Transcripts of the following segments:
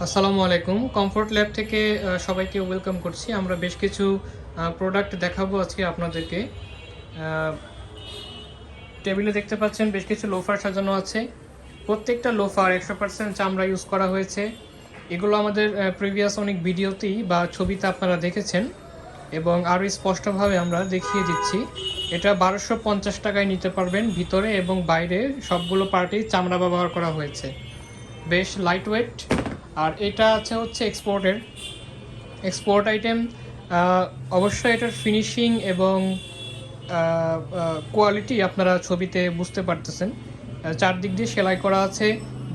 আসসালামু আলাইকুম। Comfort lab থেকে সবাইকে ওয়েলকাম করছি। আমরা বেশ কিছু প্রোডাক্ট দেখাবো আজকে আপনাদেরকে। টেবিলে দেখতে পাচ্ছেন বেশ কিছু লোফার সাজানো আছে। প্রত্যেকটা লোফার 100% চামড়া ইউজ করা হয়েছে। এগুলো আমাদের প্রিভিয়াস অনেক ভিডিওতেই বা ছবিতে আপনারা দেখেছেন এবং আরও স্পষ্টভাবে আমরা দেখিয়ে দিচ্ছি। এটা 1250 টাকায় নিতে পারবেন। ভিতরে এবং বাইরে সবগুলো পার্টেই চামড়া ব্যবহার করা হয়েছে। বেশ লাইট ওয়েট। আর এটা হচ্ছে এক্সপোর্ট আইটেম। অবশ্যই এটার ফিনিশিং এবং কোয়ালিটি আপনারা ছবিতে বুঝতে পারতেছেন। চারদিক দিয়ে সেলাই করা আছে।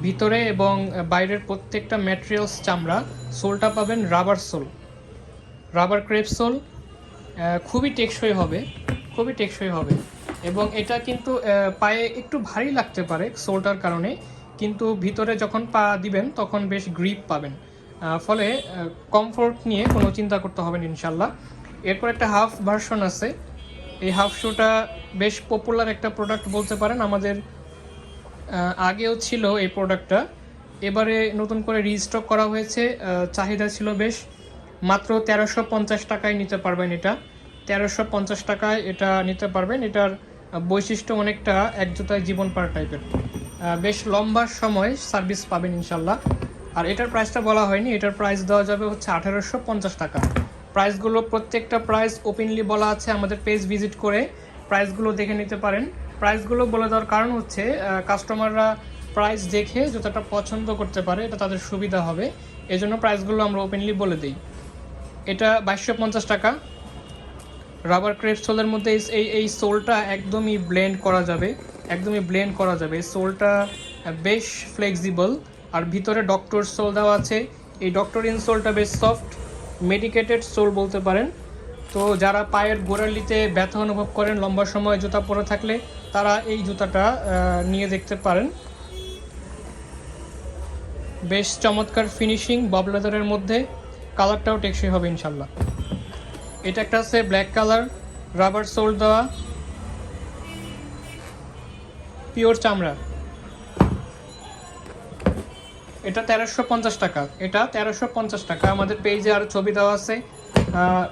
ভিতরে এবং বাইরের প্রত্যেকটা ম্যাটেরিয়ালস চামড়া। সোলটা পাবেন রাবার ক্রেপ সোল। খুবই টেকসই হবে এবং এটা কিন্তু পায়ে একটু ভারী লাগতে পারে সোলটার কারণে, কিন্তু ভিতরে যখন পা দিবেন তখন বেশ গ্রিপ পাবেন। ফলে কমফোর্ট নিয়ে কোনো চিন্তা করতে হবে না ইনশাল্লাহ। এরপর একটা হাফ ভার্সন আছে। এই হাফ শুটা বেশ পপুলার একটা প্রোডাক্ট বলতে পারেন। আমাদের আগেও ছিল এই প্রোডাক্টটা, এবারে নতুন করে রিস্টক করা হয়েছে। চাহিদা ছিল বেশ। মাত্র 1350 টাকায় নিতে পারবেন। এটা 1350 টাকায় এটা নিতে পারবেন। এটার বৈশিষ্ট্য অনেকটা এক জুতায় জীবন পার টাইপের। বেশ লম্বা সময় সার্ভিস পাবেন ইনশাল্লাহ। আর এটার প্রাইসটা বলা হয়নি। এটার প্রাইস দেওয়া যাবে হচ্ছে 1850 টাকা। প্রাইসগুলো প্রত্যেকটা প্রাইস ওপেনলি বলা আছে। আমাদের পেজ ভিজিট করে প্রাইসগুলো দেখে নিতে পারেন। প্রাইসগুলো বলে দেওয়ার কারণ হচ্ছে কাস্টমাররা প্রাইস দেখে জুতাটা পছন্দ করতে পারে, এটা তাদের সুবিধা হবে। এজন্য প্রাইসগুলো আমরা ওপেনলি বলে দিই। এটা 2250 টাকা। রাবার ক্রেপ সোলের মধ্যে এই সোলটা একদমই ব্লেন্ড করা যাবে। এই সোলটা বেশ ফ্লেক্সিবল। আর ভিতরে ডক্টর সোল দেওয়া আছে। এই ডক্টর ইনসোলটা বেশ সফট, মেডিকেটেড সোল বলতে পারেন। তো যারা পায়ের গোড়ালিতে ব্যথা অনুভব করেন লম্বা সময় জুতা পরে থাকলে, তারা এই জুতাটা নিয়ে দেখতে পারেন। বেশ চমৎকার ফিনিশিং, বব লেদারের মধ্যে। কালারটাও টেকসই হবে ইনশাল্লাহ। এটা একটা আছে ব্ল্যাক কালার, রাবার সোল দেওয়া, পিওর চামড়া। এটা 1350 টাকা। আমাদের পেজে আর ছবি দেওয়া আছে।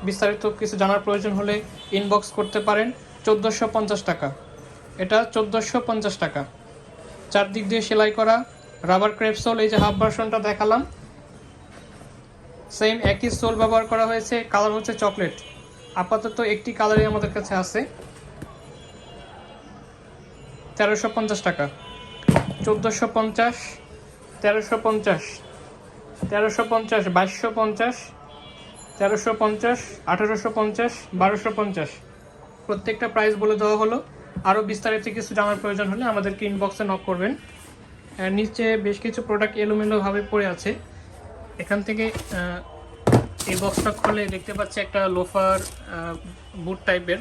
বিস্তারিত কিছু জানার প্রয়োজন হলে ইনবক্স করতে পারেন। 1450 টাকা। এটা 1450 টাকা। চারদিক দিয়ে সেলাই করা রাবার ক্রেপ সোল। এই যে হাফ ভার্সনটা দেখালাম, সেম একই সোল ব্যবহার করা হয়েছে। কালার হচ্ছে চকলেট। আপাতত একটি কালারই আমাদের কাছে আছে। 1350 টাকা। 1450, 1350, 1350, 2250, 1350, 1850, 1250। প্রত্যেকটা প্রাইস বলে দেওয়া হলো। আরও বিস্তারিত কিছু জানার প্রয়োজন হলে আমাদেরকে ইনবক্সে নক করবেন। নিচে বেশ কিছু প্রোডাক্ট এলোমেলোভাবে পড়ে আছে। এখান থেকে এই বক্সটা খুলে দেখতে পাচ্ছি একটা লোফার বুট টাইপের।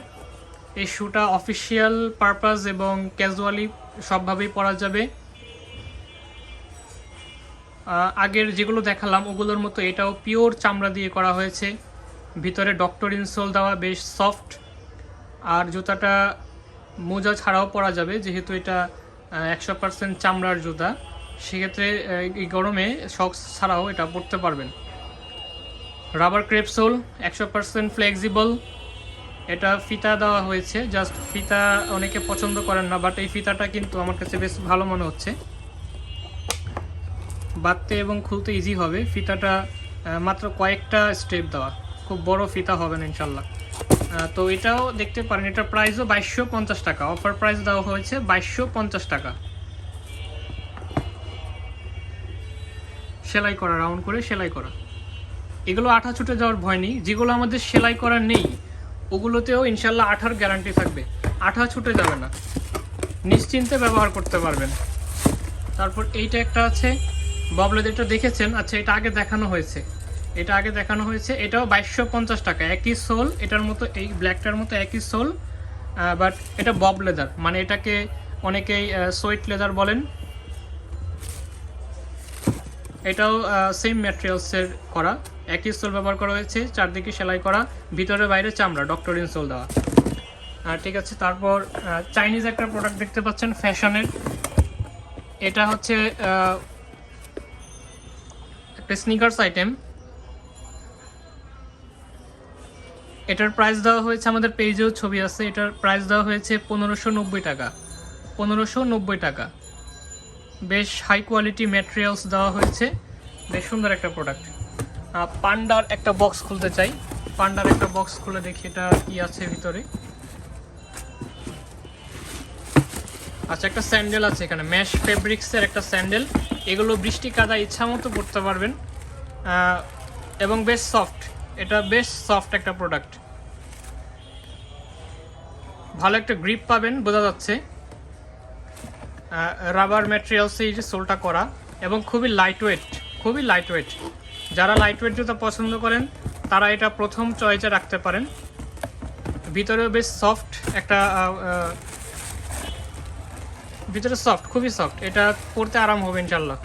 এই শুটা অফিসিয়াল পারপাস এবং ক্যাজুয়ালি সবভাবেই পরা যাবে। আগের যেগুলো দেখালাম ওগুলোর মতো এটাও পিওর চামড়া দিয়ে করা হয়েছে। ভিতরে ডক্টর ইনসোল দেওয়া, বেশ সফট। আর জুতাটা মোজা ছাড়াও পরা যাবে, যেহেতু এটা 100% চামড়ার জুতা। সেক্ষেত্রে এই গরমে শক্স ছাড়াও এটা পরতে পারবেন। Rubber crepe soul, 100% flexible. এটা ফিতা দেওয়া হয়েছে। জাস্ট ফিতা অনেকে পছন্দ করেন না, বাট এই ফিতাটা কিন্তু আমার কাছে বেশ ভালো মনে হচ্ছে। বাঁধতে এবং খুলতে ইজি হবে। ফিতাটা মাত্র কয়েকটা স্টেপ দেওয়া, খুব বড় ফিতা হবে না ইনশাল্লাহ। তো এটাও দেখতে পারেন। এটার প্রাইসও 2250 টাকা। অফার প্রাইস দেওয়া হয়েছে 2250 টাকা। সেলাই করা, রাউন্ড করে সেলাই করা। এগুলো আঠা ছুটে যাওয়ার ভয় নেই। যেগুলো আমাদের সেলাই করা নেই ওগুলোতেও ইনশাল্লাহ আঠার গ্যারান্টি থাকবে। আঠা ছুটে যাবে না, নিশ্চিন্তে ব্যবহার করতে পারবেন। তারপর এইটা একটা আছে বব লেদারটা দেখেছেন। আচ্ছা, এটা আগে দেখানো হয়েছে। এটাও 2250 টাকা। একই সোল, এটার মতো, এই ব্ল্যাকটার মতো একই সোল, বাট এটা বব লেদার, মানে এটাকে অনেকেই সোয়েট লেদার বলেন। এটাও সেম ম্যাটেরিয়ালসের করা, একই সোল ব্যবহার করা হয়েছে। চারদিকে সেলাই করা, ভিতরে বাইরে চামড়া, ডক্টর ইনসোল দেওয়া। ঠিক আছে। তারপর চাইনিজ একটা প্রোডাক্ট দেখতে পাচ্ছেন ফ্যাশনের। এটা হচ্ছে একটা স্নিকার্স আইটেম, এটার প্রাইস দেওয়া হয়েছে, আমাদের পেজেও ছবি আছে, এটার প্রাইস দেওয়া হয়েছে 1590 টাকা। 1590 টাকা। বেশ হাই কোয়ালিটি ম্যাটেরিয়ালস দেওয়া হয়েছে, বেশ সুন্দর একটা প্রোডাক্ট। পান্ডার একটা বক্স খুলতে চাই, পান্ডার একটা বক্স খুলে দেখি এটা কি আছে ভিতরে। আচ্ছা, একটা স্যান্ডেল আছে এখানে, ম্যাশ ফেব্রিক্সের একটা স্যান্ডেল। এগুলো বৃষ্টি কাদা ইচ্ছা মতো পরতে পারবেন এবং বেশ সফট, এটা বেশ সফট একটা প্রোডাক্ট। ভালো একটা গ্রিপ পাবেন বোঝা যাচ্ছে, রাবার ম্যাটেরিয়ালসে এই যে সোলটা করা এবং খুবই লাইট ওয়েট, খুবই লাইট ওয়েট। যারা লাইট ওয়েট জুতা পছন্দ করেন তারা এটা প্রথম চয়েসে রাখতে পারেন। ভিতরেও বেশ সফট একটা, ভিতরে সফট, খুবই সফট, এটা পরতে আরাম হবে ইনশাল্লাহ,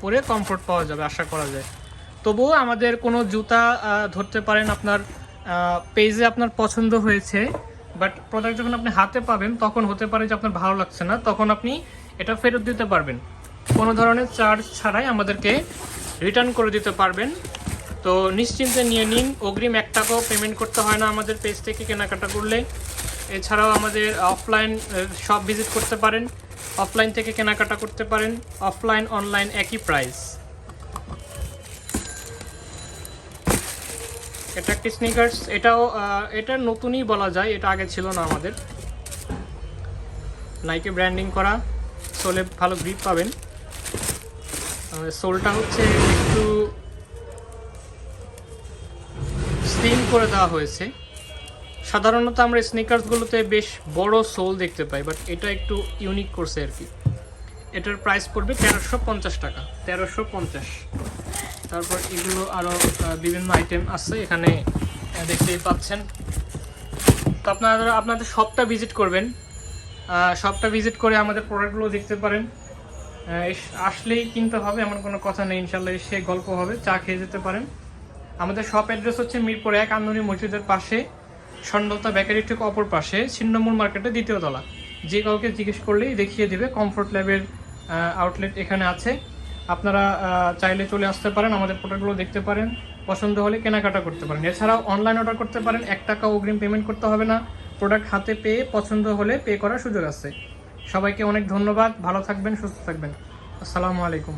পরে কমফোর্ট পাওয়া যাবে আশা করা যায়। তবুও আমাদের কোনো জুতা ধরতে পারেন আপনার পেজে আপনার পছন্দ হয়েছে, বাট প্রোডাক্ট যখন আপনি হাতে পাবেন তখন হতে পারে যে আপনার ভালো লাগছে না, তখন আপনি এটা ফেরত দিতে পারবেন, কোনো ধরনের চার্জ ছাড়াই আমাদেরকে রিটার্ন করে দিতে পারবেন। তো নিশ্চিন্তে নিয়ে নিন, অগ্রিম 1 টাকাও পেমেন্ট করতে হয় না আমাদের পেজ থেকে কেনাকাটা করলে। এছাড়াও আমাদের অফলাইন শপ ভিজিট করতে পারেন, অফলাইন থেকে কেনাকাটা করতে পারেন, অফলাইন অনলাইন একই প্রাইস। এটা একটি স্নিকার্স, এটাও এটা নতুনই বলা যায়, এটা আগে ছিল না আমাদের। নাইকি ব্র্যান্ডিং করা, সোলে ভালো গ্রিপ পাবেন। সোলটা হচ্ছে একটু স্লিম করে দেওয়া হয়েছে। সাধারণত আমরা স্নিকার্সগুলোতে বেশ বড় সোল দেখতে পাই, বাট এটা একটু ইউনিক করছে আর কি। এটার প্রাইস পড়বে 1350 টাকা, 1350। তারপর এগুলো আরও বিভিন্ন আইটেম আছে এখানে দেখতেই পাচ্ছেন। তো আপনাদের শপটা ভিজিট করবেন, শপটা ভিজিট করে আমাদের প্রোডাক্টগুলো দেখতে পারেন। আসলেই কিনতে হবে এমন কোনো কথা নেই, ইনশাল্লাহ এসে গল্প হবে, চা খেয়ে যেতে পারেন। আমাদের শপ অ্যাড্রেস হচ্ছে মিরপুর 1 আন্দুরি মসজিদের পাশে, সন্ডলতা বেকারির ঠিক অপর পাশে, ছিন্নমূল মার্কেটের 2য় তলা। যে কাউকে জিজ্ঞেস করলেই দেখিয়ে দিবে। কমফোর্ট ল্যাবের আউটলেট এখানে আছে, আপনারা চাইলে চলে আসতে পারেন, আমাদের প্রোডাক্টগুলো দেখতে পারেন, পছন্দ হলে কেনাকাটা করতে পারেন। এছাড়াও অনলাইন অর্ডার করতে পারেন, 1 টাকা অগ্রিম পেমেন্ট করতে হবে না, প্রোডাক্ট হাতে পেয়ে পছন্দ হলে পে করার সুযোগ আছে। সবাইকে অনেক ধন্যবাদ, ভালো থাকবেন, সুস্থ থাকবেন, আসসালামু আলাইকুম।